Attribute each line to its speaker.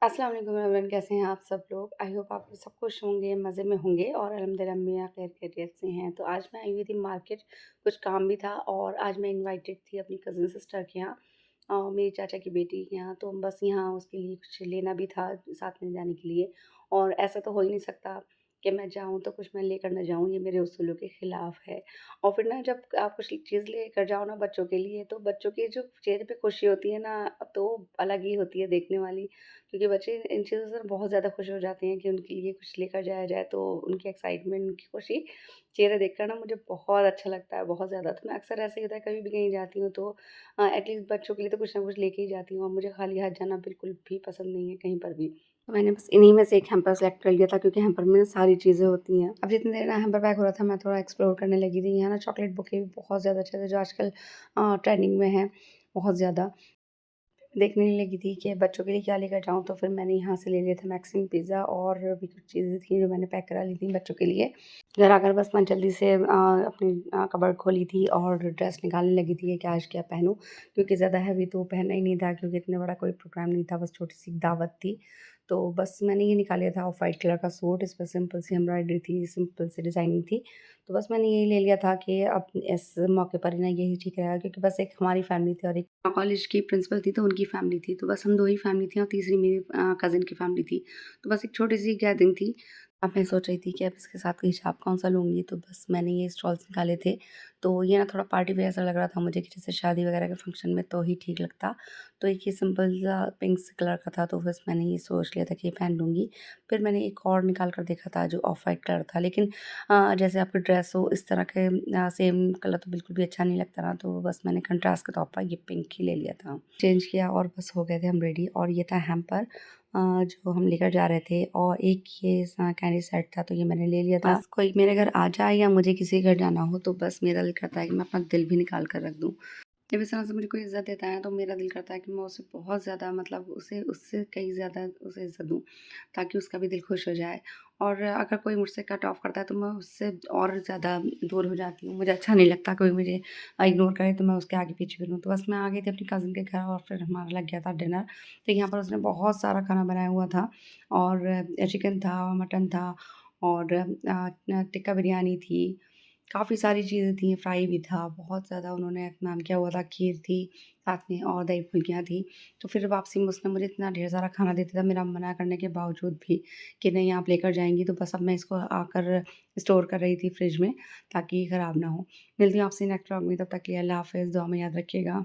Speaker 1: अस्सलाम वालेकुम एवरीवन, कैसे हैं आप सब लोग? आई होप आप सब खुश होंगे, मज़े में होंगे और अल्हम्दुलिल्लाह मियाँ खैर खैरियत से हैं। तो आज मैं आई हुई थी मार्केट, कुछ काम भी था और आज मैं इनवाइटेड थी अपनी कज़िन सिस्टर के यहाँ मेरी चाचा की बेटी के यहाँ। तो बस यहाँ उसके लिए कुछ लेना भी था साथ में जाने के लिए और ऐसा तो हो ही नहीं सकता कि मैं जाऊँ तो कुछ मैं लेकर ना जाऊँ, ये मेरे उसूलों के खिलाफ़ है। और फिर ना जब आप कुछ चीज़ लेकर जाओ ना बच्चों के लिए, तो बच्चों के जो चेहरे पे खुशी होती है ना, तो अलग ही होती है देखने वाली। क्योंकि बच्चे इन चीज़ों से बहुत ज़्यादा खुश हो जाते हैं कि उनके लिए कुछ लेकर जाया जाए, तो उनकी एक्साइटमेंट, उनकी खुशी चेहरे देखकर ना मुझे बहुत अच्छा लगता है, बहुत ज़्यादा। तो मैं अक्सर ऐसे ही होता है, कभी भी कहीं जाती हूँ तो एटलीस्ट बच्चों के लिए तो कुछ ना कुछ लेके ही जाती हूँ और मुझे खाली हाथ जाना बिल्कुल भी पसंद नहीं है कहीं पर भी। तो मैंने बस इन्हीं में से एक हैम्पर सेलेक्ट कर लिया था क्योंकि हैम्पर में ना सारी चीज़ें होती हैं। अब जितनी देर ना हैम्पर पैक हो रहा था, मैं थोड़ा एक्सप्लोर करने लगी थी। यहाँ ना चॉकलेट बुके भी बहुत ज़्यादा अच्छे थे जो आजकल ट्रेंडिंग में हैं, बहुत ज़्यादा। देखने लगी थी कि बच्चों के लिए क्या लेकर जाऊँ, तो फिर मैंने यहाँ से ले लिया था मैक्सिम पिज़्ज़ा और भी कुछ चीज़ें थी जो मैंने पैक करा ली थी बच्चों के लिए। घर आकर बस मैं जल्दी से अपनी कबर्ड खोली थी और ड्रेस निकालने लगी थी कि आज क्या पहनूँ, क्योंकि ज़्यादा हैवी तो पहनना ही नहीं था क्योंकि इतना बड़ा कोई प्रोग्राम नहीं था, बस छोटी-सी दावत थी। तो बस मैंने ये निकाल लिया था ऑफ व्हाइट कलर का सूट, इस पे सिंपल सी एम्ब्रॉयडरी थी, सिंपल सी डिज़ाइनिंग थी। तो बस मैंने यही ले लिया था कि अब इस मौके पर ना यही ठीक रहेगा क्योंकि बस एक हमारी फैमिली थी और एक कॉलेज की प्रिंसिपल थी तो उनकी फैमिली थी। तो बस हम 2 ही फैमिली थी और तीसरी मेरी कज़िन की फैमिली थी। तो बस एक छोटी-सी गैदरिंग थी। अब मैं सोच रही थी कि अब इसके साथ हिजाब कौन-सा लूँगी, तो बस मैंने ये स्टॉल्स निकाले थे। तो ये ना थोड़ा पार्टी वियर सा लग रहा था मुझे कि जैसे शादी वगैरह के फंक्शन में तो ही ठीक लगता। तो एक ये सिंपल सा पिंक से कलर का था, तो बस मैंने ये सोच लिया था कि ये पहन लूँगी। फिर मैंने एक और निकाल कर देखा था जो ऑफ व्हाइट कलर था, लेकिन जैसे आपकी ड्रेस हो इस तरह के सेम कलर तो बिल्कुल भी अच्छा नहीं लगता ना, तो बस मैंने कंट्रास्ट के तौर पर ये पिंक ही ले लिया था। चेंज किया और बस हो गए थे हम रेडी और ये था हैम्पर जो हम लेकर जा रहे थे और एक ये कैंडी सेट था, तो ये मैंने ले लिया था। बस कोई मेरे घर आ जाए या मुझे किसी के घर जाना हो, तो बस मेरा दिल करता है कि मैं अपना दिल भी निकाल कर रख दूँ। जब इस तरह से मुझे कोई इज़्ज़त देता है तो मेरा दिल करता है कि मैं उसे बहुत ज़्यादा, मतलब उसे उससे कहीं ज़्यादा उसे इज़्ज़त दूँ, ताकि उसका भी दिल खुश हो जाए। और अगर कोई मुझसे कट ऑफ करता है तो मैं उससे और ज़्यादा दूर हो जाती हूँ। मुझे अच्छा नहीं लगता कोई मुझे इग्नोर करे तो मैं उसके आगे पीछे फिरूँ। तो बस मैं आ गई थी अपनी कज़िन के घर और फिर हमारा लग गया था डिनर। तो यहाँ पर उसने बहुत सारा खाना बनाया हुआ था और चिकन था, मटन था और टिक्का बिरयानी थी। काफ़ी सारी चीज़ें थी, फ्राई भी था, बहुत ज़्यादा उन्होंने इत्मीनान किया हुआ था, खीर थी, साथ में और दही फुल्कियाँ थी। तो फिर वापसी में उसने मुझे इतना ढेर सारा खाना दे दिया था, मेरा मना करने के बावजूद भी कि नहीं आप लेकर जाएँगी, तो बस अब मैं इसको आकर स्टोर कर रही थी फ्रिज में ताकि ये ख़राब ना हो। मिलती हूँ आपसे नेक्स्ट व्लॉग में, तब तक के लिए अल्लाह हाफ़िज़, दुआ में याद रखिएगा।